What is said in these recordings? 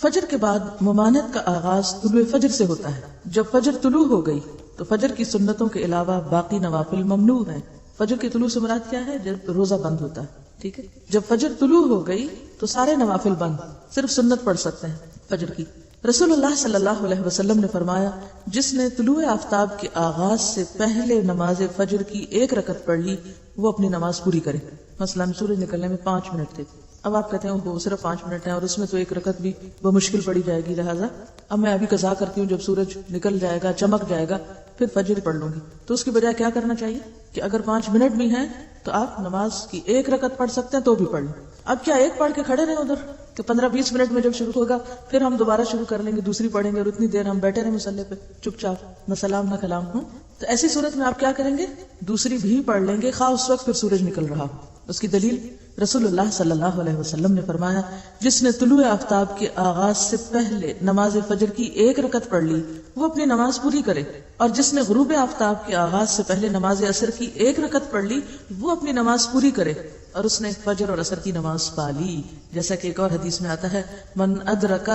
فجر کے بعد ممانعت کا آغاز طلوع فجر سے ہوتا ہے. جب فجر طلوع ہو گئی تو فجر کی سنتوں کے علاوہ باقی نوافل ممنوع ہیں. فجر کی طلوع سے مراد کیا ہے؟ جب روزہ بند ہوتا ہے. ٹھیک ہے. جب فجر طلوع ہو گئی تو سارے نوافل بند، صرف سنت پڑھ سکتے ہیں فجر کی. رسول اللہ صلی اللہ علیہ وسلم نے فرمایا، جس نے طلوع آفتاب کے آغاز سے پہلے نماز فجر کی 1 رکعت پڑھ لی وہ اپنی نماز پوری کرے. مثلا سورج نکلنے میں 5 منٹ تھے، اب آپ کہتے ہیں وہ صرف 5 منٹ ہیں اور اس میں تو 1 رکعت بھی بمشکل پڑی جائے گی، لہٰذا اب میں ابھی قضا کرتی ہوں، جب سورج نکل جائے گا چمک جائے گا پھر فجر پڑھ لوں گی. تو اس کی بجائے کیا کرنا چاہیے کہ اگر 5 منٹ بھی ہیں تو آپ نماز کی 1 رکعت پڑھ سکتے ہیں تو بھی پڑھ لیں. اب کیا ایک پڑھ کے کھڑے رہے ادھر کہ 15-20 منٹ میں جب شروع ہوگا پھر ہم دوبارہ شروع کر لیں گے، دوسری پڑھیں گے اور اتنی دیر ہم بیٹھے رہے مصلی پہ چپ چاپ، نہ سلام نہ کلام ہوں. تو ایسی صورت میں آپ کیا کریں گے؟ دوسری بھی پڑھ لیں گے، خواہ اس وقت پھر سورج نکل رہا ہو. اس کی دلیل رسول اللہ صلی اللہ علیہ وسلم نے فرمایا، جس نے طلوع آفتاب کے آغاز سے پہلے نماز فجر کی 1 رکعت پڑھ لی وہ اپنی نماز پوری کرے، اور جس نے غروب آفتاب کے آغاز سے پہلے نماز عصر کی 1 رکعت پڑھ لی وہ اپنی نماز پوری کرے، اور اس نے فجر اور عصر کی نماز پا لی. جیسا کہ ایک اور حدیث میں آتا ہے، من ادرک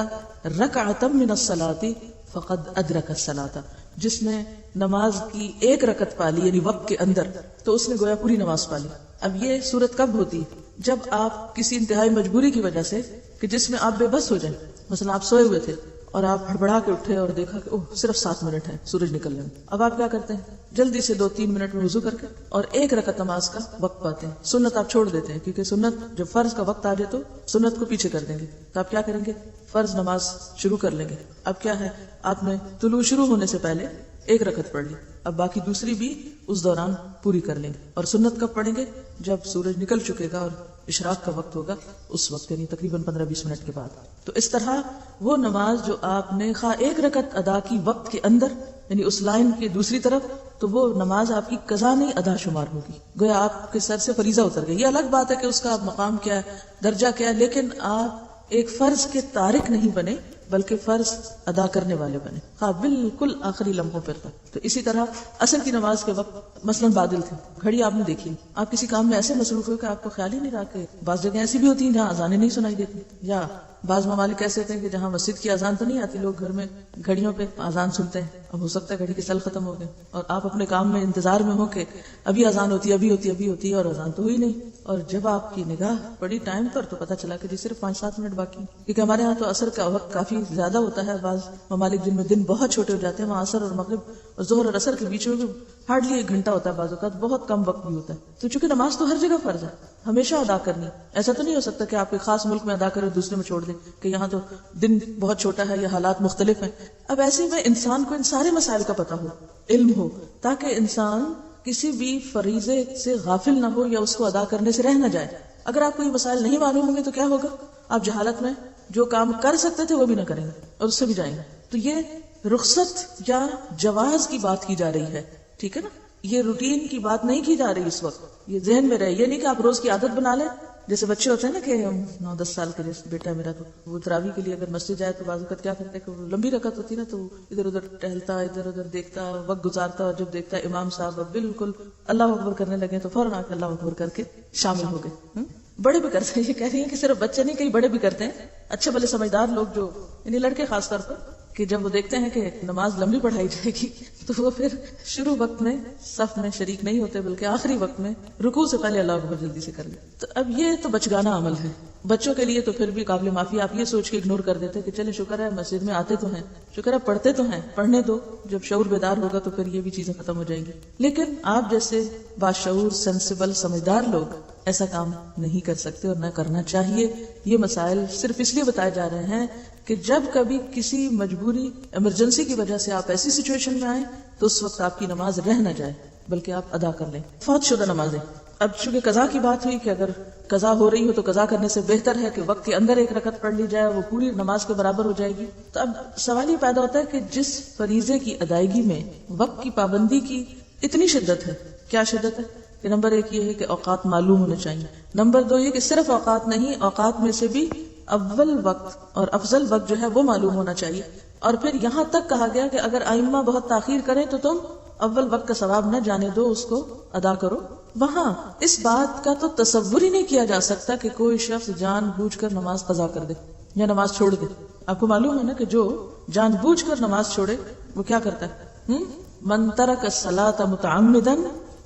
رکعۃ من الصلاۃ فقد ادرک الصلاۃ، جس نے نماز کی 1 رکعت پا لی یعنی وقت کے اندر تو اس نے گویا پوری نماز پا لی. اب یہ صورت کب ہوتی؟ جب آپ کسی انتہائی مجبوری کی وجہ سے کہ جس میں آپ بے بس ہو جائیں، مثلا آپ سوئے ہوئے تھے اور آپ ہڑبڑا کے اٹھے اور دیکھا کہ اوہ صرف 7 منٹ ہے سورج نکلنے میں. اب آپ کیا کرتے ہیں؟ جلدی سے 2-3 منٹ میں وضو کر کے اور 1 رکعت نماز کا وقت پاتے ہیں. سنت آپ چھوڑ دیتے ہیں کیونکہ سنت جب فرض کا وقت آ جائے تو سنت کو پیچھے کر دیں گے. تو آپ کیا کریں گے؟ فرض نماز شروع کر لیں گے. اب کیا ہے، آپ نے طلوع شروع ہونے سے پہلے 1 رکعت پڑھ لی، اب باقی دوسری بھی اس دوران پوری کر لیں گے. اور سنت کب پڑھیں گے؟ جب سورج نکل چکے گا اور اشراق کا وقت ہوگا اس وقت، یعنی تقریباً 15-20 منٹ کے بعد. تو اس طرح وہ نماز جو آپ نے خواہ 1 رکعت ادا کی وقت کے اندر یعنی اس لائن کے دوسری طرف، تو وہ نماز آپ کی قضا نہیں ادا شمار ہوگی، گویا آپ کے سر سے فریضہ اتر گئی. یہ الگ بات ہے کہ اس کا مقام کیا ہے، درجہ کیا ہے، لیکن آپ ایک فرض کے تارک نہیں بنے بلکہ فرض ادا کرنے والے بنے، ہاں بالکل آخری لمحوں پر تک. تو اسی طرح عصر کی نماز کے وقت مثلاً بادل تھے، گھڑی آپ نے دیکھی، آپ کسی کام میں ایسے مصروف ہوئے کہ آپ کو خیال ہی نہیں رہا کہ بعض جگہ ایسی بھی ہوتی ہیں جہاں اذانیں نہیں سنائی دیتی، یا بعض ممالک ایسے ہوتے ہیں کہ جہاں مسجد کی اذان تو نہیں آتی، لوگ گھر میں گھڑیوں پہ اذان سنتے ہیں. اب ہو سکتا ہے گھڑی کے سل ختم ہو گئے اور آپ اپنے کام میں انتظار میں ہو کہ ابھی اذان ہوتی ابھی اور اذان تو ہوئی نہیں، اور جب آپ کی نگاہ پڑی ٹائم پر تو پتہ چلا کہ جی صرف 5-7 منٹ باقی. کیونکہ ہمارے ہاں تو عصر کا وقت کافی زیادہ ہوتا ہے، بعض ممالک جن میں دن بہت چھوٹے ہو جاتے ہیں وہاں عصر اور مغرب اور ظہر اور عصر کے بیچ میں بھی ہارڈلی 1 گھنٹہ ہوتا ہے، بعض اوقات بہت کم وقت بھی ہوتا ہے. تو چونکہ نماز تو ہر جگہ فرض ہے، ہمیشہ ادا کرنی، ایسا تو نہیں ہو سکتا کہ آپ ایک خاص ملک میں ادا کریں دوسرے میں چھوڑ دیں کہ یہاں تو دن بہت چھوٹا ہے یا حالات مختلف ہیں. اب ایسے میں انسان کو ان سارے مسائل کا پتہ ہو، علم ہو، تاکہ انسان کسی بھی فریضے سے غافل نہ ہو یا اس کو ادا کرنے سے رہ نہ جائے. اگر آپ کو یہ مسائل نہیں معلوم ہوں گے تو کیا ہوگا؟ آپ جہالت میں جو کام کر سکتے تھے وہ بھی نہ کریں گے اور اس سے بھی جائیں گے. تو یہ رخصت یا جواز کی بات کی جا رہی ہے، ٹھیک ہے نا، یہ روٹین کی بات نہیں کی جا رہی اس وقت. یہ ذہن میں رہے، یہ نہیں کہ آپ روز کی عادت بنا لیں. جیسے بچے ہوتے ہیں نا کہ 9-10 سال کے جیسے بیٹا میرا، تو وہ تراویح کے لیے اگر مسجد جائے تو بعض اوقات کیا کرتا ہے کہ وہ لمبی رکعت ہوتی ہے نا تو وہ ادھر ادھر ٹہلتا، ادھر ادھر دیکھتا، وقت گزارتا، اور جب دیکھتا ہے امام صاحب اب بالکل اللہ اکبر کرنے لگے تو فوراً آ کے اللہ اکبر کر کے شامل ہو گئے. بڑے بھی کرتے ہیں، یہ کہہ رہی ہیں کہ صرف بچے نہیں کئی بڑے بھی کرتے ہیں، اچھے بھلے سمجھدار لوگ جو یعنی لڑکے خاص طور پر، کہ جب وہ دیکھتے ہیں کہ نماز لمبی پڑھائی جائے گی تو وہ پھر شروع وقت میں صف میں شریک نہیں ہوتے بلکہ آخری وقت میں رکوع سے پہلے اللہ اکبر جلدی سے کر لیں. تو اب یہ تو بچگانہ عمل ہے. بچوں کے لیے تو پھر بھی قابل معافی، آپ یہ سوچ کے اگنور کر دیتے کہ چلے شکر ہے مسجد میں آتے تو ہیں، شکر ہے پڑھتے تو ہیں، پڑھنے دو، جب شعور بیدار ہوگا تو پھر یہ بھی چیزیں ختم ہو جائیں گی. لیکن آپ جیسے باشعور سینسیبل سمجھدار لوگ ایسا کام نہیں کر سکتے اور نہ کرنا چاہیے. یہ مسائل صرف اس لیے بتائے جا رہے ہیں کہ جب کبھی کسی مجبوری ایمرجنسی کی وجہ سے آپ ایسی سچویشن میں آئیں تو اس وقت آپ کی نماز رہ نہ جائے بلکہ آپ ادا کر لیں. فوت شدہ نمازیں، اب چونکہ قضا کی بات ہوئی کہ اگر قضا ہو رہی ہو تو قضا کرنے سے بہتر ہے کہ وقت کے اندر 1 رکعت پڑھ لی جائے، وہ پوری نماز کے برابر ہو جائے گی. تو اب سوال یہ پیدا ہوتا ہے کہ جس فریضے کی ادائیگی میں وقت کی پابندی کی اتنی شدت ہے، کیا شدت ہے کہ نمبر 1 یہ ہے کہ اوقات معلوم ہونے چاہیے، نمبر 2 یہ کہ صرف اوقات نہیں، اوقات میں سے بھی اول وقت اور افضل وقت جو ہے وہ معلوم ہونا چاہیے. اور پھر یہاں تک کہا گیا کہ اگر ائمہ بہت تاخیر کریں تو تم اول وقت کا ثواب نہ جانے دو، اس کو ادا کرو. وہاں اس بات کا تو تصور ہی نہیں کیا جا سکتا کہ کوئی شخص جان بوجھ کر نماز قضا کر دے یا نماز چھوڑ دے. آپ کو معلوم ہے نا کہ جو جان بوجھ کر نماز چھوڑے وہ کیا کرتا ہے؟ من ترک الصلاۃ متعمدا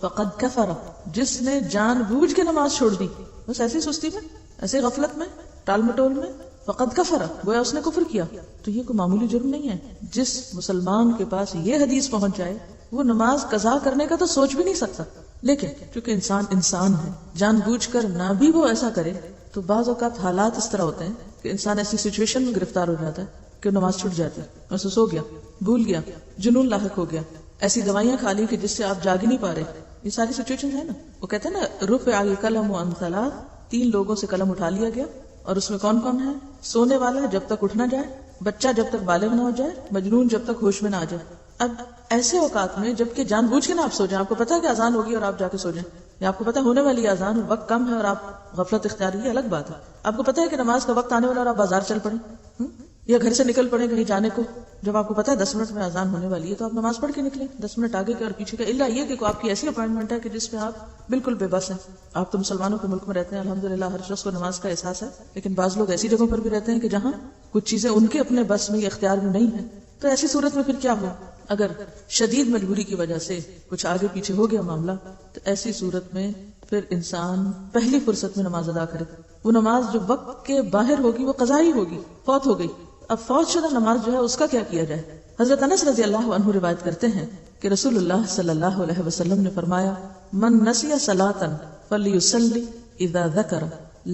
فقد کفر، جس نے جان بوجھ کے نماز چھوڑ دی بس ایسی سستی میں، ایسے غفلت میں، ٹال مٹول میں، فقد کفر، گویا اس نے کفر کیا. تو یہ کوئی معمولی جرم نہیں ہے. جس مسلمان کے پاس یہ حدیث پہنچ جائے وہ نماز قضا کرنے کا تو سوچ بھی نہیں سکتا. لیکن چونکہ انسان ہے، جان بوجھ کر نہ بھی وہ ایسا کرے تو بعض اوقات حالات اس طرح ہوتے ہیں کہ انسان ایسی سچویشن میں گرفتار ہو جاتا ہے کہ نماز چھوٹ جاتی ہے، بس سو گیا، بھول گیا، جنون لاحق ہو گیا، ایسی دوائیاں کھا لی کہ جس سے آپ جاگ ہی نہیں پا رہے. یہ ساری سچویشن ہے نا. وہ کہتے ہیں نا رفع القلم عن ثلاث، 3 لوگوں سے قلم اٹھا لیا گیا. اور اس میں کون کون ہے؟ سونے والا جب تک اٹھ نہ جائے، بچہ جب تک بالغ نہ ہو جائے، مجنون جب تک ہوش میں نہ آ جائے. اب ایسے اوقات میں جبکہ جان بوجھ کے نہ آپ سو جائیں، آپ کو پتا ہے کہ اذان ہوگی اور آپ جا کے سو جائیں، یا آپ کو پتا ہونے والی اذان اور وقت کم ہے اور آپ غفلت اختیار کی الگ بات ہے. آپ کو پتا ہے کہ نماز کا وقت آنے والا اور آپ بازار چل پڑے یا گھر سے نکل پڑے کہیں جانے کو، جب آپ کو پتا ہے 10 منٹ میں اذان ہونے والی ہے تو آپ نماز پڑھ کے نکلیں 10 منٹ آگے کے اور پیچھے کے. الا یہ کہ آپ کی ایسی اپوائنٹمنٹ ہے کہ جس میں آپ بالکل بے بس ہیں. آپ تو مسلمانوں کے ملک میں رہتے ہیں، الحمدللہ ہر شخص کو نماز کا احساس ہے، لیکن بعض لوگ ایسی جگہوں پر بھی رہتے ہیں کہ جہاں کچھ چیزیں ان کے اپنے بس میں یا اختیار میں نہیں ہے. تو ایسی صورت میں پھر کیا ہو؟ اگر شدید مجبوری کی وجہ سے کچھ آگے پیچھے ہو گیا معاملہ تو ایسی صورت میں پھر انسان پہلی فرصت میں نماز ادا کرے. وہ نماز جو وقت کے باہر ہوگی وہ قضا ہی ہوگی، فوت ہو گئی. اب فوت شدہ نماز جو ہے اس کا کیا کیا جائے؟ حضرت انس رضی اللہ عنہ روایت کرتے ہیں کہ رسول اللہ صلی اللہ علیہ وسلم نے فرمایا من نسی صلاۃ فلیصلی اذا ذکر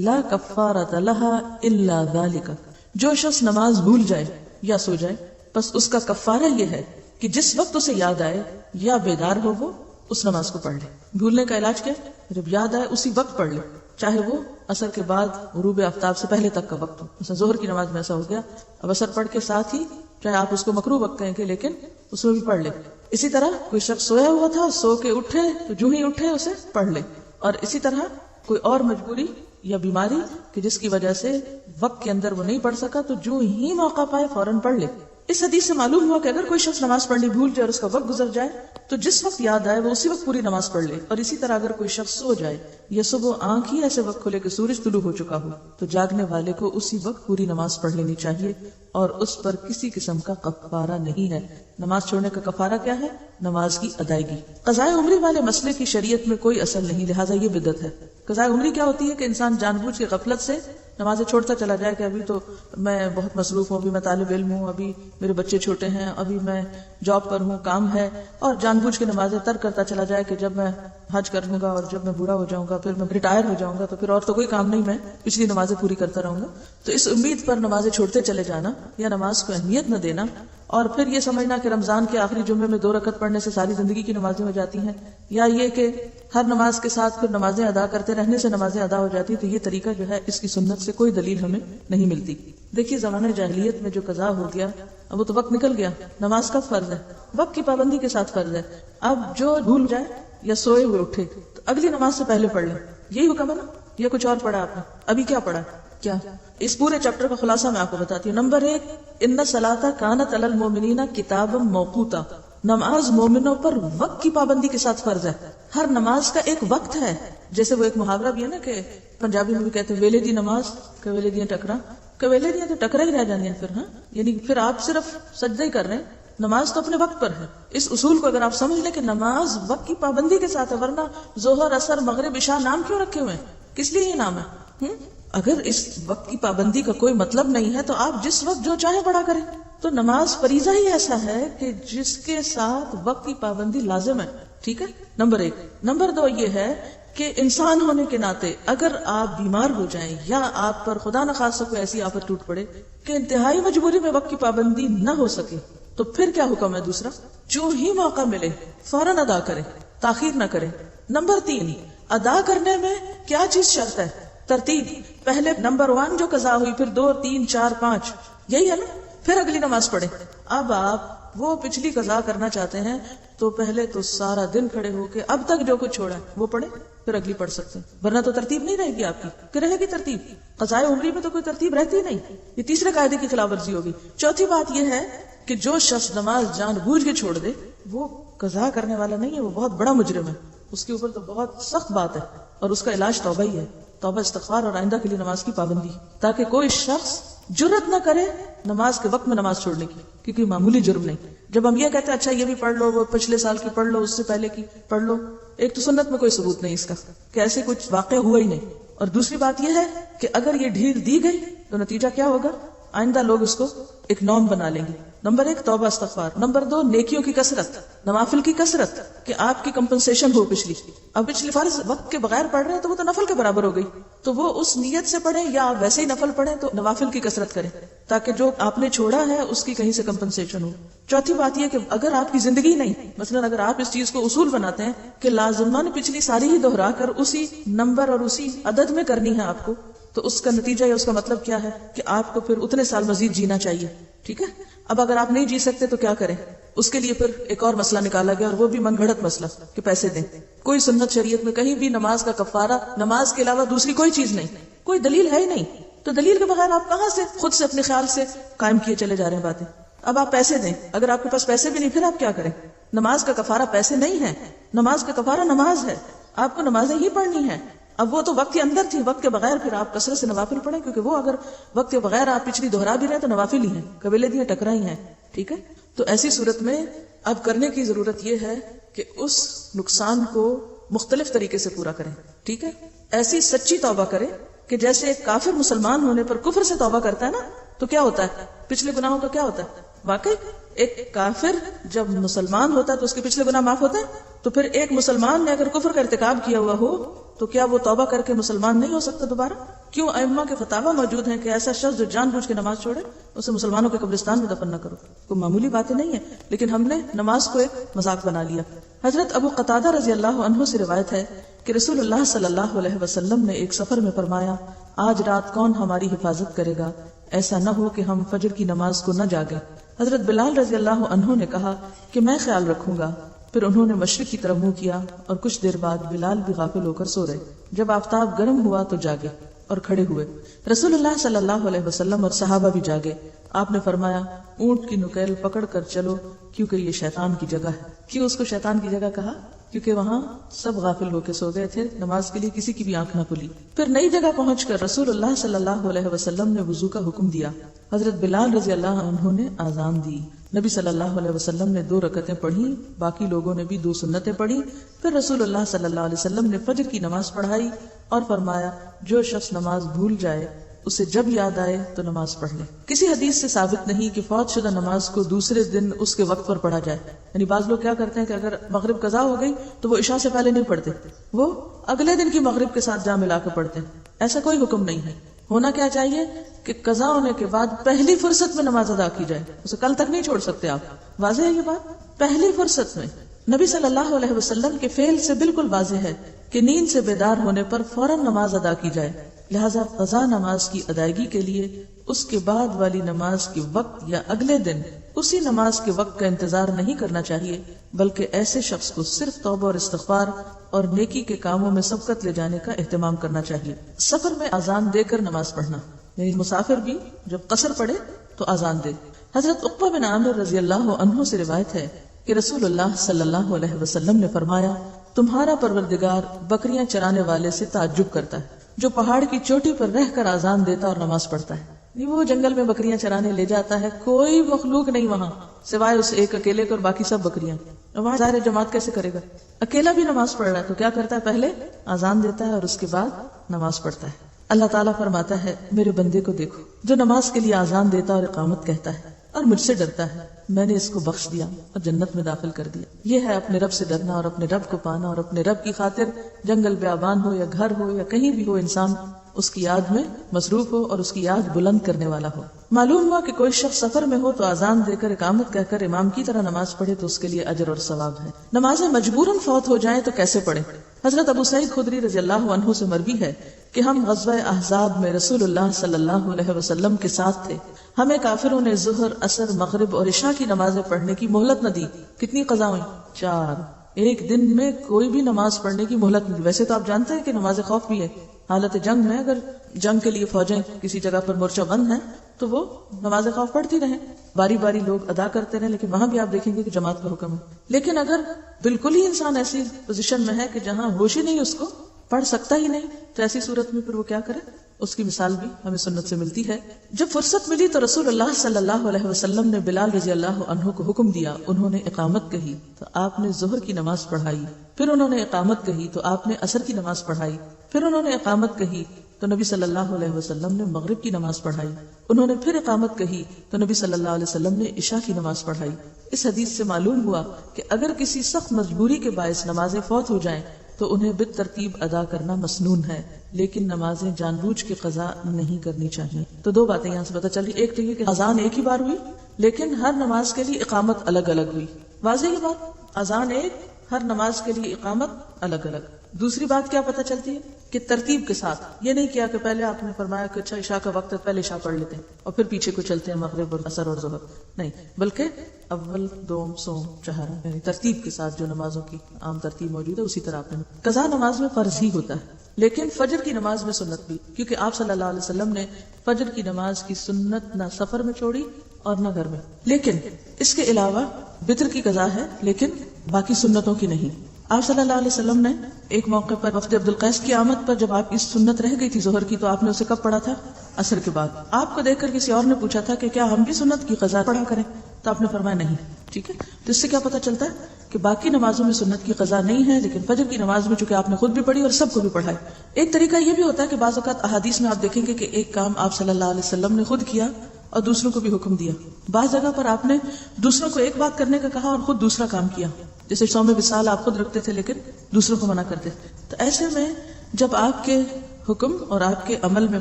لا کفارۃ لها الا ذلک، جو شخص نماز بھول جائے یا سو جائے بس اس کا کفارہ یہ ہے کہ جس وقت اسے یاد آئے یا بیدار ہو وہ اس نماز کو پڑھ لے. بھولنے کا علاج کیا؟ جب یاد آئے اسی وقت پڑھ لے، چاہے وہ عصر کے بعد غروب آفتاب سے پہلے تک کا وقت ہو. مثلا ظہر کی نماز میں ایسا ہو گیا، اب عصر پڑھ کے ساتھ ہی، چاہے آپ اس کو مکروہ وقت کہیں گے لیکن اس میں بھی پڑھ لے. اسی طرح کوئی شخص سویا ہوا تھا، سو کے اٹھے تو جو ہی اٹھے اسے پڑھ لے. اور اسی طرح کوئی اور مجبوری یا بیماری کہ جس کی وجہ سے وقت کے اندر وہ نہیں پڑھ سکا تو جو ہی موقع پائے فوراً پڑھ لے. اس حدیث سے معلوم ہوا کہ اگر کوئی شخص نماز پڑھنی بھول جائے اور اس کا وقت گزر جائے تو جس وقت یاد آئے وہ اسی وقت پوری نماز پڑھ لے. اور اسی طرح اگر کوئی شخص سو جائے یا صبح آنکھ ہی ایسے وقت کھلے کہ سورج طلوع ہو چکا ہو تو جاگنے والے کو اسی وقت پوری نماز پڑھ لینی چاہیے اور اس پر کسی قسم کا کفارہ نہیں ہے. نماز چھوڑنے کا کفارہ کیا ہے؟ نماز کی ادائیگی. قضاء عمری والے مسئلے کی شریعت میں کوئی اصل نہیں، لہٰذا یہ بدعت ہے. قضاء عمری کیا ہوتی ہے کہ انسان جان بوجھ کے غفلت سے نمازیں چھوڑتا چلا جائے کہ ابھی تو میں بہت مصروف ہوں، ابھی میں طالب علم ہوں، ابھی میرے بچے چھوٹے ہیں، ابھی میں جاب پر ہوں، کام ہے، اور جان بوجھ کے نمازیں ترک کرتا چلا جائے کہ جب میں حج کر لوں گا اور جب میں بوڑھا ہو جاؤں گا، پھر میں ریٹائر ہو جاؤں گا تو پھر اور تو کوئی کام نہیں، میں پچھلی نمازیں پوری کرتا رہوں گا. تو اس امید پر نمازیں چھوڑتے چلے جانا یا نماز کو اہمیت نہ دینا اور پھر یہ سمجھنا کہ رمضان کے آخری جمعے میں 2 رکعت پڑھنے سے ساری زندگی کی نمازیں ہو جاتی ہیں، یا یہ کہ ہر نماز کے ساتھ پھر نمازیں ادا کرتے رہنے سے نمازیں ادا ہو جاتی، تو یہ طریقہ جو ہے اس کی سنت سے کوئی دلیل ہمیں نہیں ملتی. دیکھیے زمانہ جاہلیت میں جو قضا ہو گیا اب وہ تو وقت نکل گیا. نماز کا فرض ہے، وقت کی پابندی کے ساتھ فرض ہے. اب جو بھول جائے یا سوئے ہوئے اٹھے تو اگلی نماز سے پہلے پڑھ لیں. یہی حکم ہے نا؟ یہ کچھ اور پڑھا آپ نے؟ ابھی کیا پڑھا؟ کیا اس پورے چیپٹر کا خلاصہ میں آپ کو بتاتی ہوں. نمبر 1، ان الصلاۃ کانت علی المؤمنین کتابا موقوتا، نماز مومنوں پر وقت کی پابندی کے ساتھ فرض ہے. ہر نماز کا ایک وقت ہے. جیسے وہ ایک محاورہ بھی ہے نا کہ پنجابی میں بھی کہتے ہیں ویلے دی نماز کہ ویلے دیاں ٹکرا، کہ ویلے دیاں تو ٹکرا ہی رہ جاندیاں پھر. ہاں یعنی پھر آپ صرف سجدہ ہی کر رہے ہیں، نماز تو اپنے وقت پر ہے. اس اصول کو اگر آپ سمجھ لیں کہ نماز وقت کی پابندی کے ساتھ ہے، ورنہ ظہر اثر مغرب عشاء نام کیوں رکھے ہوئے ہیں؟ کس لیے یہ نام ہے؟ اگر اس وقت کی پابندی کا کوئی مطلب نہیں ہے تو آپ جس وقت جو چاہے پڑھا کریں. تو نماز فریضہ ہی ایسا ہے کہ جس کے ساتھ وقت کی پابندی لازم ہے. ٹھیک ہے، نمبر 1. نمبر 2 یہ ہے کہ انسان ہونے کے ناطے اگر آپ بیمار ہو جائیں یا آپ پر خدا نخواستہ کوئی ایسی آفت ٹوٹ پڑے کہ انتہائی مجبوری میں وقت کی پابندی نہ ہو سکے تو پھر کیا حکم ہے؟ دوسرا، جو ہی موقع ملے فوراً ادا کرے، تاخیر نہ کرے. نمبر 3، ادا کرنے میں کیا چیز شرط ہے؟ ترتیب. پہلے نمبر 1 جو قضا ہوئی، پھر 2 3 4 5، یہی ہے نا؟ پھر اگلی نماز پڑھے. اب آپ وہ پچھلی قضا کرنا چاہتے ہیں تو پہلے تو سارا دن کھڑے ہو کے اب تک جو کچھ چھوڑا ہے وہ پڑھے، پھر اگلی پڑھ سکتے ہیں، ورنہ تو ترتیب نہیں رہے گی آپ کی. کہ رہے گی ترتیب؟ قضاء عمری میں تو کوئی ترتیب رہتی نہیں. یہ تیسرے قاعدے کی خلاف ورزی ہوگی. چوتھی بات یہ ہے کہ جو شخص نماز جان بوجھ کے چھوڑ دے وہ قضا کرنے والا نہیں ہے، وہ بہت بڑا مجرم ہے. اس کے اوپر تو بہت سخت بات ہے اور اس کا علاج توبہ ہی ہے، توبہ، استغفار اور آئندہ کے لیے نماز کی پابندی، تاکہ کوئی شخص جرأت نہ کرے نماز کے وقت میں نماز چھوڑنے کی، کیونکہ معمولی جرم نہیں. جب ہم یہ کہتے ہیں اچھا یہ بھی پڑھ لو، وہ پچھلے سال کی پڑھ لو، اس سے پہلے کی پڑھ لو، ایک تو سنت میں کوئی ثبوت نہیں اس کا کہ ایسے کچھ واقع ہوا ہی نہیں، اور دوسری بات یہ ہے کہ اگر یہ ڈھیل دی گئی تو نتیجہ کیا ہوگا؟ آئندہ لوگ اس کو ایک نارم بنا لیں گے. نمبر 1 توبہ استغفار، نمبر 2 نیکیوں کی کثرت، نوافل کی کثرت، کہ آپ کی کمپنسیشن ہو پچھلی. اب پچھلی فرض وقت کے بغیر پڑھ رہے ہیں تو وہ تو نفل کے برابر ہو گئی، تو وہ اس نیت سے پڑھیں یا آپ ویسے ہی نفل پڑھیں تو نوافل کی کثرت کریں تاکہ جو آپ نے چھوڑا ہے اس کی کہیں سے کمپنسیشن ہو. چوتھی بات یہ کہ اگر آپ کی زندگی نہیں، مثلا اگر آپ اس چیز کو اصول بناتے ہیں کہ لازمان پچھلی ساری ہی دہرا کر اسی نمبر اور اسی عدد میں کرنی ہے آپ کو، تو اس کا نتیجہ یا اس کا مطلب کیا ہے کہ آپ کو پھر اتنے سال مزید جینا چاہیے. ٹھیک ہے. اب اگر آپ نہیں جی سکتے تو کیا کریں؟ اس کے لیے پھر ایک اور مسئلہ نکالا گیا، اور وہ بھی من گھڑت مسئلہ کہ پیسے دیں. کوئی سنت شریعت میں کہیں بھی نماز کا کفارہ نماز کے علاوہ دوسری کوئی چیز نہیں، کوئی دلیل ہے ہی نہیں. تو دلیل کے بغیر آپ کہاں سے خود سے اپنے خیال سے قائم کیے چلے جا رہے ہیں باتیں. اب آپ پیسے دیں، اگر آپ کے پاس پیسے بھی نہیں پھر آپ کیا کریں؟ نماز کا کفارہ پیسے نہیں ہے، نماز کا کفارہ نماز ہے، آپ کو نمازیں ہی پڑھنی ہیں. اب وہ تو وقت کے اندر تھی، وقت کے بغیر پھر آپ کثرت سے نوافل پڑھیں، کیونکہ وہ اگر وقت کے بغیر آپ پچھلی دہرا بھی رہے تو نوافل ہی ہیں، قبیلے دیے ٹکرا ہی ہیں. ٹھیک ہے. تو ایسی صورت میں اب کرنے کی ضرورت یہ ہے کہ اس نقصان کو مختلف طریقے سے پورا کریں. ٹھیک ہے. ایسی سچی توبہ کریں کہ جیسے ایک کافر مسلمان ہونے پر کفر سے توبہ کرتا ہے نا، تو کیا ہوتا ہے؟ پچھلے گناہوں کا کیا ہوتا ہے؟ واقعی ایک کافر جب مسلمان ہوتا ہے تو اس کے پچھلے گناہ معاف ہوتے ہیں. تو پھر ایک مسلمان نے اگر کفر کا ارتکاب کیا ہوا ہو تو کیا وہ توبہ کر کے مسلمان نہیں ہو سکتا دوبارہ؟ کیوں ائمہ کے فتاوی موجود ہیں کہ ایسا شخص جو جان بوجھ کے نماز چھوڑے اسے مسلمانوں کے قبرستان میں دفن نہ کرو. کوئی معمولی باتیں نہیں ہے، لیکن ہم نے نماز کو ایک مذاق بنا لیا. حضرت ابو قتادہ رضی اللہ عنہ سے روایت ہے کہ رسول اللہ صلی اللہ علیہ وسلم نے ایک سفر میں فرمایا، آج رات کون ہماری حفاظت کرے گا، ایسا نہ ہو کہ ہم فجر کی نماز کو نہ جاگیں. حضرت بلال رضی اللہ عنہ نے کہا کہ میں خیال رکھوں گا. پھر انہوں نے مشرق کی طرف منہ کیا اور کچھ دیر بعد بلال بھی غافل ہو کر سو رہے. جب آفتاب گرم ہوا تو جاگے اور کھڑے ہوئے. رسول اللہ صلی اللہ علیہ وسلم اور صحابہ بھی جاگے. آپ نے فرمایا، اونٹ کی نکیل پکڑ کر چلو کیونکہ یہ شیطان کی جگہ ہے. کیوں اس کو شیطان کی جگہ کہا؟ کیونکہ وہاں سب غافل ہو کے سو گئے تھے، نماز کے لیے کسی کی بھی آنکھ نہ کھلی. پھر نئی جگہ پہنچ کر رسول اللہ صلی اللہ علیہ وسلم نے وضو کا حکم دیا. حضرت بلال رضی اللہ عنہ نے اذان دی. نبی صلی اللہ علیہ وسلم نے 2 رکعتیں پڑھی، باقی لوگوں نے بھی 2 سنتیں پڑھی. پھر رسول اللہ صلی اللہ علیہ وسلم نے فجر کی نماز پڑھائی اور فرمایا، جو شخص نماز بھول جائے اسے جب یاد آئے تو نماز پڑھ لے. کسی حدیث سے ثابت نہیں کہ فوت شدہ نماز کو دوسرے دن اس کے وقت پر پڑھا جائے. یعنی بعض لوگ کیا کرتے ہیں کہ اگر مغرب قضا ہو گئی تو وہ عشاء سے پہلے نہیں پڑھتے، وہ اگلے دن کی مغرب کے ساتھ جا ملا کے پڑھتے ہیں. ایسا کوئی حکم نہیں ہے. ہونا کیا چاہیے کہ قضا ہونے کے بعد پہلی فرصت میں نماز ادا کی جائے، اسے کل تک نہیں چھوڑ سکتے آپ. واضح ہے یہ بات؟ پہلی فرصت میں. نبی صلی اللہ علیہ وسلم کے فعل سے بالکل واضح ہے کہ نیند سے بیدار ہونے پر فوراً نماز ادا کی جائے. لہذا قضا نماز کی ادائیگی کے لیے اس کے بعد والی نماز کے وقت یا اگلے دن اسی نماز کے وقت کا انتظار نہیں کرنا چاہیے، بلکہ ایسے شخص کو صرف توبہ اور استغفار اور نیکی کے کاموں میں سبقت لے جانے کا اہتمام کرنا چاہیے. سفر میں اذان دے کر نماز پڑھنا، یعنی مسافر بھی جب قصر پڑے تو اذان دے. حضرت عقبہ بن عامر رضی اللہ عنہ سے روایت ہے کہ رسول اللہ صلی اللہ علیہ وسلم نے فرمایا، تمہارا پروردگار بکریاں چرانے والے سے تعجب کرتا ہے جو پہاڑ کی چوٹی پر رہ کر اذان دیتا اور نماز پڑھتا ہے. وہ جنگل میں بکریاں چرانے لے جاتا ہے، کوئی مخلوق نہیں وہاں سوائے اس ایک اکیلے کو اور باقی سب بکریاں. وہاں ظاہر جماعت کیسے کرے گا؟ اکیلا بھی نماز پڑھ رہا ہے تو کیا کرتا ہے؟ پہلے اذان دیتا ہے اور اس کے بعد نماز پڑھتا ہے. اللہ تعالیٰ فرماتا ہے، میرے بندے کو دیکھو جو نماز کے لیے اذان دیتا اور اقامت کہتا ہے اور مجھ سے ڈرتا ہے، میں نے اس کو بخش دیا اور جنت میں داخل کر دیا. یہ ہے اپنے رب سے ڈرنا اور اپنے رب کو پانا، اور اپنے رب کی خاطر جنگل بیابان ہو یا گھر ہو یا کہیں بھی ہو، انسان اس کی یاد میں مصروف ہو اور اس کی یاد بلند کرنے والا ہو. معلوم ہوا کہ کوئی شخص سفر میں ہو تو اذان دے کر اقامت کہہ کر امام کی طرح نماز پڑھے تو اس کے لیے اجر اور ثواب ہے. نمازیں مجبوراً فوت ہو جائیں تو کیسے پڑھیں؟ حضرت ابو سعید خدری رضی اللہ عنہ سے مروی ہے کہ ہم غزوہ احزاب میں رسول اللہ صلی اللہ علیہ وسلم کے ساتھ تھے. ہمیں کافروں نے ظہر، عصر، مغرب اور عشاء کی نمازیں پڑھنے کی مہلت نہ دی. کتنی قضا ہوئی؟ 4. ایک دن میں کوئی بھی نماز پڑھنے کی مہلت نہیں. ویسے تو آپ جانتے ہیں کہ نماز خوف بھی ہے. حالت جنگ میں اگر جنگ کے لیے فوجیں کسی جگہ پر مورچہ بند ہیں تو وہ نماز خوف پڑھتی رہیں، باری باری لوگ ادا کرتے رہیں، لیکن وہاں بھی آپ دیکھیں گے کہ جماعت کا حکم ہے. لیکن اگر بالکل ہی انسان ایسی پوزیشن میں ہے کہ جہاں ہوش ہی نہیں، اس کو پڑھ سکتا ہی نہیں، تو ایسی صورت میں پھر وہ کیا کرے؟ اس کی مثال بھی ہمیں سنت سے ملتی ہے. جب فرصت ملی تو رسول اللہ صلی اللہ علیہ وسلم نے بلال رضی اللہ عنہ کو حکم دیا. انہوں نے اقامت کہی تو آپ نے ظہر کی نماز پڑھائی. پھر انہوں نے اقامت کہی تو آپ نے عصر کی نماز پڑھائی. پھر انہوں نے اقامت کہی تو نبی صلی اللہ علیہ وسلم نے مغرب کی نماز پڑھائی. انہوں نے پھر اقامت کہی تو نبی صلی اللہ علیہ وسلم نے عشاء کی نماز پڑھائی. اس حدیث سے معلوم ہوا کہ اگر کسی سخت مجبوری کے باعث نمازیں فوت ہو جائیں تو انہیں بالترتیب ادا کرنا مسنون ہے، لیکن نمازیں جان بوجھ کے قضا نہیں کرنی چاہیے. تو دو باتیں یہاں سے پتہ چلی. ایک تو یہ کہ اذان ایک ہی بار ہوئی لیکن ہر نماز کے لیے اقامت الگ الگ ہوئی. واضح یہ بات، اذان ایک، ہر نماز کے لیے اقامت الگ الگ. دوسری بات کیا پتہ چلتی ہے کہ ترتیب کے ساتھ یہ نہیں کیا کہ پہلے آپ نے فرمایا کہ اچھا عشاء کا وقت ہے پہلے عشاء پڑھ لیتے ہیں اور پھر پیچھے کو چلتے ہیں مغرب اور عصر اور ظہر. نہیں، بلکہ اول، دوم، سوم، چہارا، یعنی ترتیب کے ساتھ جو نمازوں کی عام ترتیب موجود ہے اسی طرح آپ نے. قضا نماز میں فرض ہی ہوتا ہے لیکن فجر کی نماز میں سنت بھی، کیونکہ آپ صلی اللہ علیہ وسلم نے فجر کی نماز کی سنت نہ سفر میں چھوڑی اور نہ گھر میں. لیکن اس کے علاوہ وتر کی قضا ہے لیکن باقی سنتوں کی نہیں. آپ صلی اللہ علیہ وسلم نے ایک موقع پر وفد عبد القیس کی آمد پر جب آپ کی سنت رہ گئی تھی ظہر کی تو آپ نے اسے کب پڑھا تھا؟ عصر کے بعد. آپ کو دیکھ کر کسی اور نے پوچھا تھا کہ کیا ہم بھی سنت کی قضا پڑھا کریں؟ تو آپ نے فرمایا نہیں. ٹھیک ہے، تو اس سے کیا پتہ چلتا ہے کہ باقی نمازوں میں سنت کی قضا نہیں ہے لیکن فجر کی نماز میں چونکہ آپ نے خود بھی پڑھی اور سب کو بھی پڑھائی. ایک طریقہ یہ بھی ہوتا ہے کہ بعض اوقات احادیث میں آپ دیکھیں گے کہ ایک کام آپ صلی اللہ علیہ وسلم نے خود کیا اور دوسروں کو بھی حکم دیا. بعض جگہ پر آپ نے دوسروں کو ایک بات کرنے کا کہا اور خود دوسرا کام کیا. جیسے صوم وصال آپ خود رکھتے تھے لیکن دوسروں کو منع کرتے تھے. تو ایسے میں جب آپ کے حکم اور آپ کے عمل میں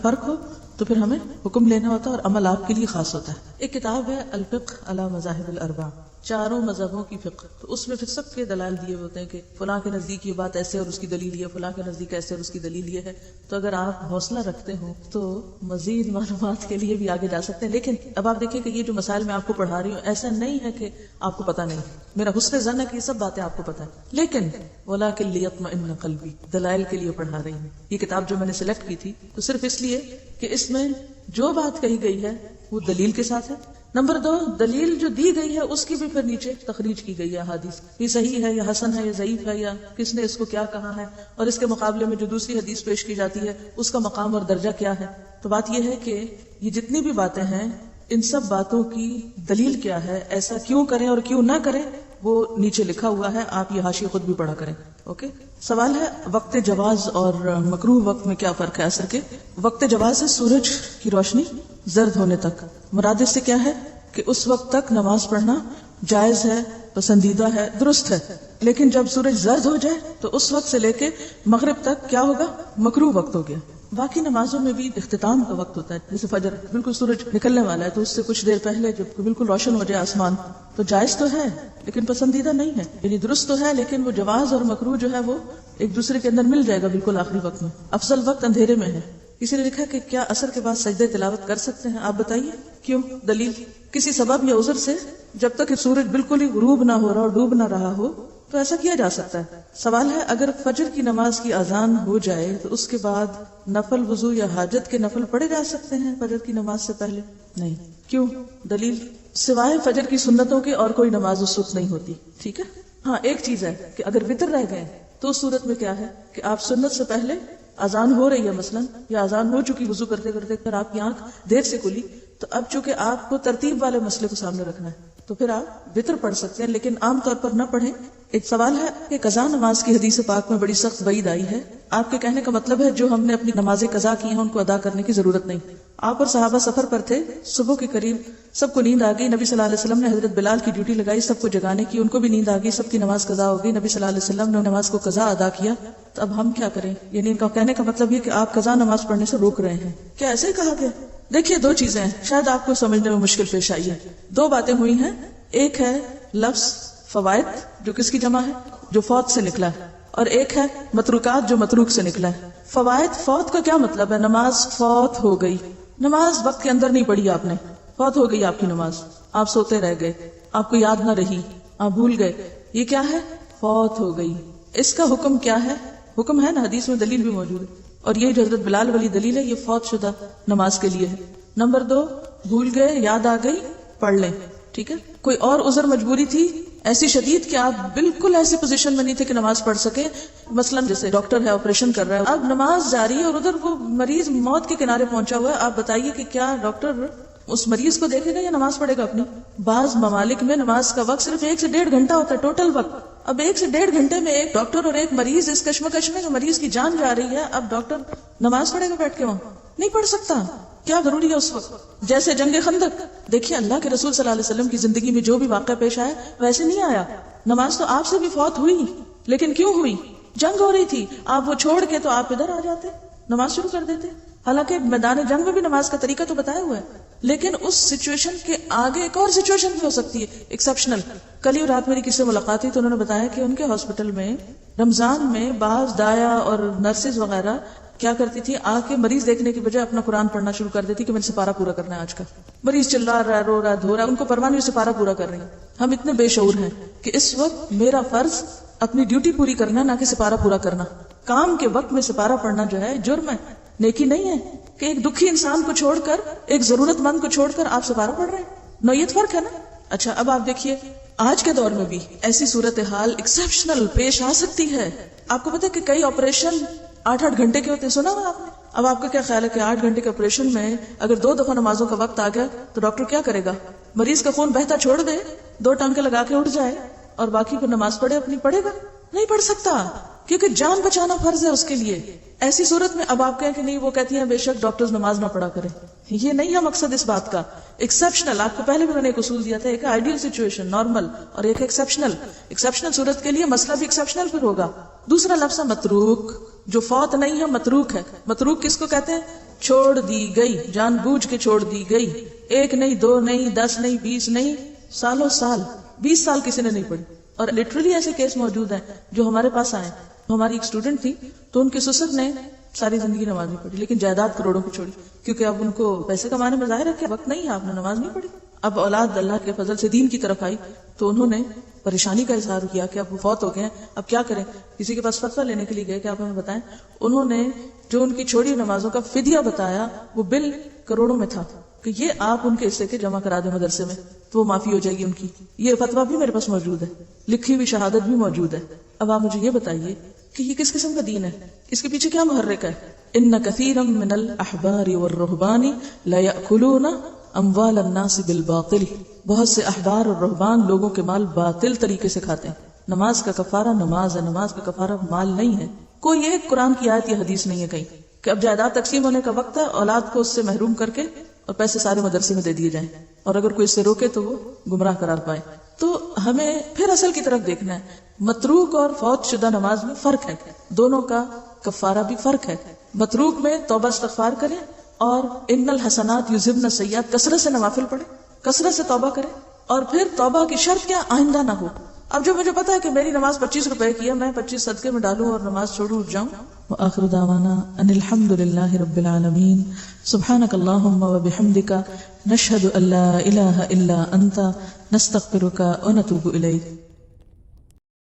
فرق ہو تو پھر ہمیں حکم لینا ہوتا ہے اور عمل آپ کے لیے خاص ہوتا ہے. ایک کتاب ہے الفقہ علی مذاہب الاربعہ، چاروں مذہبوں کی فقہ. تو اس میں پھر سب کے دلائل دیے ہوتے ہیں کہ فلاں کے نزدیک یہ بات ایسے اور اس کی دلیل یہ، فلاں کے نزدیک ایسے اور اس کی دلیل یہ ہے. تو اگر آپ حوصلہ رکھتے ہو تو مزید معلومات کے لیے بھی آگے جا سکتے ہیں. لیکن اب آپ دیکھیں کہ یہ جو مسائل میں آپ کو پڑھا رہی ہوں ایسا نہیں ہے کہ آپ کو پتہ نہیں. میرا حسن ظن ہے کہ یہ سب باتیں آپ کو پتہ ہے لیکن وَلَٰكِن لِيَطْمَئِنَّ قَلْبِي دلائل کے لیے پڑھا رہی ہوں. یہ کتاب جو میں نے سلیکٹ کی تھی تو صرف اس لیے کہ اس میں جو بات کہی گئی ہے وہ دلیل کے ساتھ ہے. نمبر 2، دلیل جو دی گئی ہے اس کی بھی پھر نیچے تخریج کی گئی ہے حدیث. یہ صحیح ہے یا حسن ہے یا ضعیف ہے یا کس نے اس کو کیا کہا ہے اور اس کے مقابلے میں جو دوسری حدیث پیش کی جاتی ہے اس کا مقام اور درجہ کیا ہے. تو بات یہ ہے کہ یہ جتنی بھی باتیں ہیں ان سب باتوں کی دلیل کیا ہے، ایسا کیوں کریں اور کیوں نہ کریں، وہ نیچے لکھا ہوا ہے. آپ یہ حاشیہ خود بھی پڑھا کریں. اوکے. سوال ہے وقت جواز اور مکروہ وقت میں کیا فرق ہے عصر کے؟ وقت جواز ہے سورج کی روشنی زرد ہونے تک. مراد اس سے کیا ہے کہ اس وقت تک نماز پڑھنا جائز ہے، پسندیدہ ہے، درست ہے. لیکن جب سورج زرد ہو جائے تو اس وقت سے لے کے مغرب تک کیا ہوگا؟ مکروہ وقت ہو گیا. باقی نمازوں میں بھی اختتام کا وقت ہوتا ہے. جیسے فجر بالکل سورج نکلنے والا ہے تو اس سے کچھ دیر پہلے جب بالکل روشن ہو جائے آسمان تو جائز تو ہے لیکن پسندیدہ نہیں ہے. یعنی درست تو ہے لیکن وہ جواز اور مکروہ جو ہے وہ ایک دوسرے کے اندر مل جائے گا بالکل آخری وقت میں. افضل وقت اندھیرے میں ہے. کسی نے لکھا کہ کیا عصر کے بعد سجدے تلاوت کر سکتے ہیں؟ آپ بتائیے کیوں؟ دلیل کسی سبب یا عذر سے جب تک سورج بالکل ہی غروب نہ ہو رہا اور ڈوب نہ رہا ہو تو ایسا کیا جا سکتا ہے. سوال ہے اگر فجر کی نماز کی اذان ہو جائے تو اس کے بعد نفل وضو یا حاجت کے نفل پڑھے جا سکتے ہیں فجر کی نماز سے پہلے؟ نہیں. کیوں؟ دلیل سوائے فجر کی سنتوں کے اور کوئی نماز اس وقت نہیں ہوتی. ٹھیک ہے. ہاں ایک چیز ہے کہ اگر وتر رہ گئے تو اس صورت میں کیا ہے کہ آپ سنت سے پہلے اذان ہو رہی ہے مثلا یا اذان ہو چکی وضو کرتے کرتے پھر آپ کی آنکھ دیر سے کھلی تو اب چونکہ آپ کو ترتیب والے مسئلے کو سامنے رکھنا ہے تو پھر آپ وتر پڑھ سکتے ہیں لیکن عام طور پر نہ پڑھیں. ایک سوال ہے کہ قضا نماز کی حدیث پاک میں بڑی سخت وعید آئی ہے. آپ کے کہنے کا مطلب ہے جو ہم نے اپنی نمازیں قضا کی ہیں ان کو ادا کرنے کی ضرورت نہیں. آپ اور صحابہ سفر پر تھے، صبح کے قریب سب کو نیند آ گئی. نبی صلی اللہ علیہ وسلم نے حضرت بلال کی ڈیوٹی لگائی سب کو جگانے کی. ان کو بھی نیند آ گئی، سب کی نماز قضا ہو گئی. نبی صلی اللہ علیہ وسلم نے نماز کو قضا ادا کیا. تو اب ہم کیا کریں؟ یعنی ان کا کہنے کا مطلب یہ کہ آپ قضا نماز پڑھنے سے روک رہے ہیں. کیا ایسے ہی کہا گیا؟ دیکھیے دو چیزیں ہیں شاید آپ کو سمجھنے میں مشکل پیش آئی ہے. دو باتیں ہوئی ہیں. ایک ہے لفظ فوائد جو کس کی جمع ہے؟ جو فوت سے نکلا ہے. اور ایک ہے متروکات جو متروک سے نکلا ہے. فوائد، فوت کا کیا مطلب ہے؟ نماز فوت ہو گئی، نماز وقت کے اندر نہیں پڑھی آپ نے، فوت ہو گئی آپ کی نماز، آپ سوتے رہ گئے، آپ کو یاد نہ رہی، آپ بھول گئے. یہ کیا ہے؟ فوت ہو گئی. اس کا حکم کیا ہے؟ حکم ہے نا، حدیث میں دلیل بھی موجود ہے اور یہ جو حضرت بلال والی دلیل ہے یہ فوت شدہ نماز کے لیے ہے. نمبر 2، بھول گئے، یاد آ گئی، پڑھ لیں. ٹھیک ہے. کوئی اور عذر مجبوری تھی، ایسی شدید کہ آپ بالکل ایسی پوزیشن میں نہیں تھے کہ نماز پڑھ سکے. مثلا جیسے ڈاکٹر ہے, آپریشن کر رہا ہے, اب نماز جاری ہے اور ادھر وہ مریض موت کے کنارے پہنچا ہوا ہے. آپ بتائیے کہ کیا ڈاکٹر اس مریض کو دیکھے گا یا نماز پڑھے گا اپنی؟ بعض ممالک میں نماز کا وقت صرف 1 سے 1.5 گھنٹہ ہوتا ہے, ٹوٹل وقت. اب 1 سے 1.5 گھنٹے میں ایک ڈاکٹر اور ایک مریض اس کشمکش میں, مریض کی جان جا رہی ہے, اب ڈاکٹر نماز پڑھے گا بیٹھ کے؟ وہاں نہیں پڑھ سکتا. کیا ضروری ہے اس وقت؟ جیسے جنگ خندق, دیکھیے اللہ کے رسول صلی اللہ علیہ وسلم کی زندگی میں جو بھی واقعہ پیش آیا ویسے نہیں آیا. نماز تو آپ سے بھی فوت ہوئی, لیکن کیوں ہوئی؟ جنگ ہو رہی تھی. آپ وہ چھوڑ کے تو آپ ادھر آ جاتے, نماز شروع کر دیتے. حالانکہ میدان جنگ میں بھی نماز کا طریقہ تو بتایا ہوا ہے, لیکن اس سچویشن کے آگے ایک اور سچویشن بھی ہو سکتی ہے ایکسپشنل. کل ہی رات میری کسی سے ملاقات ہوئی تو انہوں نے بتایا کہ ان کے ہاسپٹل میں رمضان میں بعض دایا اور نرسز وغیرہ کیا کرتی تھی, آ کے مریض دیکھنے کی بجائے اپنا قرآن پڑھنا شروع کر دیتی کہ میں نے سپارہ پورا کرنا ہے آج کا. مریض چلا رہا ہے, رو رہا ہے, دھو رہا ہے, ان کو پرواہ نہیں, سپارہ پورا کر رہی ہیں. ہم اتنے بے شعور ہیں کہ اس وقت میرا فرض اپنی ڈیوٹی پوری کرنا, نہ کہ سپارہ پورا کرنا. کام کے وقت میں سپارہ پڑھنا جو ہے جرم ہے, نیکی نہیں ہے. کہ ایک دکھی انسان کو چھوڑ کر, ایک ضرورت مند کو چھوڑ کر آپ سپارہ پڑھ رہے ہیں, نوعیت فرق ہے نا. اچھا اب آپ دیکھیے آج کے دور میں بھی ایسی صورتحال ایکسپشنل پیش آ سکتی ہے. آپ کو پتا ہے کہ کئی آپریشن 8-8 گھنٹے کے ہوتے ہیں, سنا ہوا آپ نے؟ اب آپ کا کیا خیال ہے کہ 8 گھنٹے کے آپریشن میں اگر 2 دفعہ نمازوں کا وقت آ گیا تو ڈاکٹر کیا کرے گا؟ مریض کا خون بہتا چھوڑ دے, 2 ٹانکے لگا کے اٹھ جائے اور باقی کو نماز پڑھے اپنی؟ پڑھے گا نہیں پڑھ سکتا, کیونکہ جان بچانا فرض ہے اس کے لیے. ایسی صورت میں اب آپ کہیں کہ نہیں, وہ کہتی ہیں بے شک ڈاکٹرز نماز نہ پڑھا کریں. یہ نہیں ہے مقصد اس بات کا. ایکسپشنل, آپ کو پہلے بھی میں نے ایک اصول دیا تھا, ایک آئیڈیل سچویشن نارمل اور ایک ایکسپشنل. ایکسپشنل صورت کے لیے مسئلہ بھی ایکسپشنل پھر ہوگا. دوسرا لفظ ہے متروک, جو فوت نہیں ہے متروک ہے. متروک کس کو کہتے ہیں؟ چھوڑ دی گئی, جان بوجھ کے چھوڑ دی گئی. 1 نہیں, 2 نہیں, 10 نہیں, 20 نہیں, سالوں سال, 20 سال کسی نے نہیں پڑھی. اور لٹرلی ایسے کیس موجود ہیں جو ہمارے پاس آئے. ہماری ایک اسٹوڈنٹ تھی تو ان کے سسر نے ساری زندگی نماز نہیں پڑھی, لیکن جائیداد کروڑوں کی چھوڑی, کیونکہ اب ان کو پیسے کمانے میں ظاہر ہے کہ وقت نہیں ہے, آپ نے نماز نہیں پڑھی. اب اولاد اللہ کے فضل سے دین کی طرف آئی تو انہوں نے پریشانی کا اظہار کیا کہ اب وہ فوت ہو گئے ہیں, اب کیا کریں. کسی کے پاس فتویٰ لینے کے لیے گئے کہ آپ ہمیں بتائیں. انہوں نے جو ان کی چھوڑی نمازوں کا فدیہ بتایا وہ بل کروڑوں میں تھا کہ یہ آپ ان کے حصے کے جمع کرا دیں مدرسے میں تو وہ معافی ہو جائے گی ان کی. یہ فتویٰ بھی میرے پاس موجود ہے, لکھی ہوئی شہادت بھی موجود ہے. اب آپ مجھے یہ بتائیے کہ یہ کس قسم کا دین ہے, اس کے پیچھے کیا محرک ہے؟ ان کثیرا من الاحبار والرہبان لا یاکلون اموال الناس بالباطل. بہت سے احبار اور رہبان لوگوں کے مال باطل طریقے سے کھاتے ہیں. نماز کا کفارہ نماز ہے, نماز کا کفارہ مال نہیں ہے. کوئی ایک قرآن کی آیت یا حدیث نہیں ہے کہیں کہ اب جائیداد تقسیم ہونے کا وقت ہے, اولاد کو اس سے محروم کر کے اور پیسے سارے مدرسے میں دے دیے جائیں, اور اگر کوئی اس سے روکے تو وہ گمراہ قرار پائے. تو ہمیں پھر اصل کی طرف دیکھنا ہے. متروک اور فوت شدہ نماز میں فرق ہے, دونوں کا کفارہ بھی فرق ہے. متروک میں توبہ استغفار کریں اور ان الحسنات یذہبن السیئات, کثرت سے نوافل پڑھیں, کثرت سے توبہ کریں, اور پھر توبہ کی شرط کیا؟ آئندہ نہ ہو. اب جو مجھے پتا ہے کہ میری نماز 25 روپے کی ہے, میں 25 صدقے میں ڈالوں اور نماز چھوڑوں اٹھ جاؤں. وآخر دعوانا ان الحمد للہ رب العالمین. سبحانک اللہم وبحمدک, نشہد ان لا الہ الا انت, نستغفرک ونتوب الیک.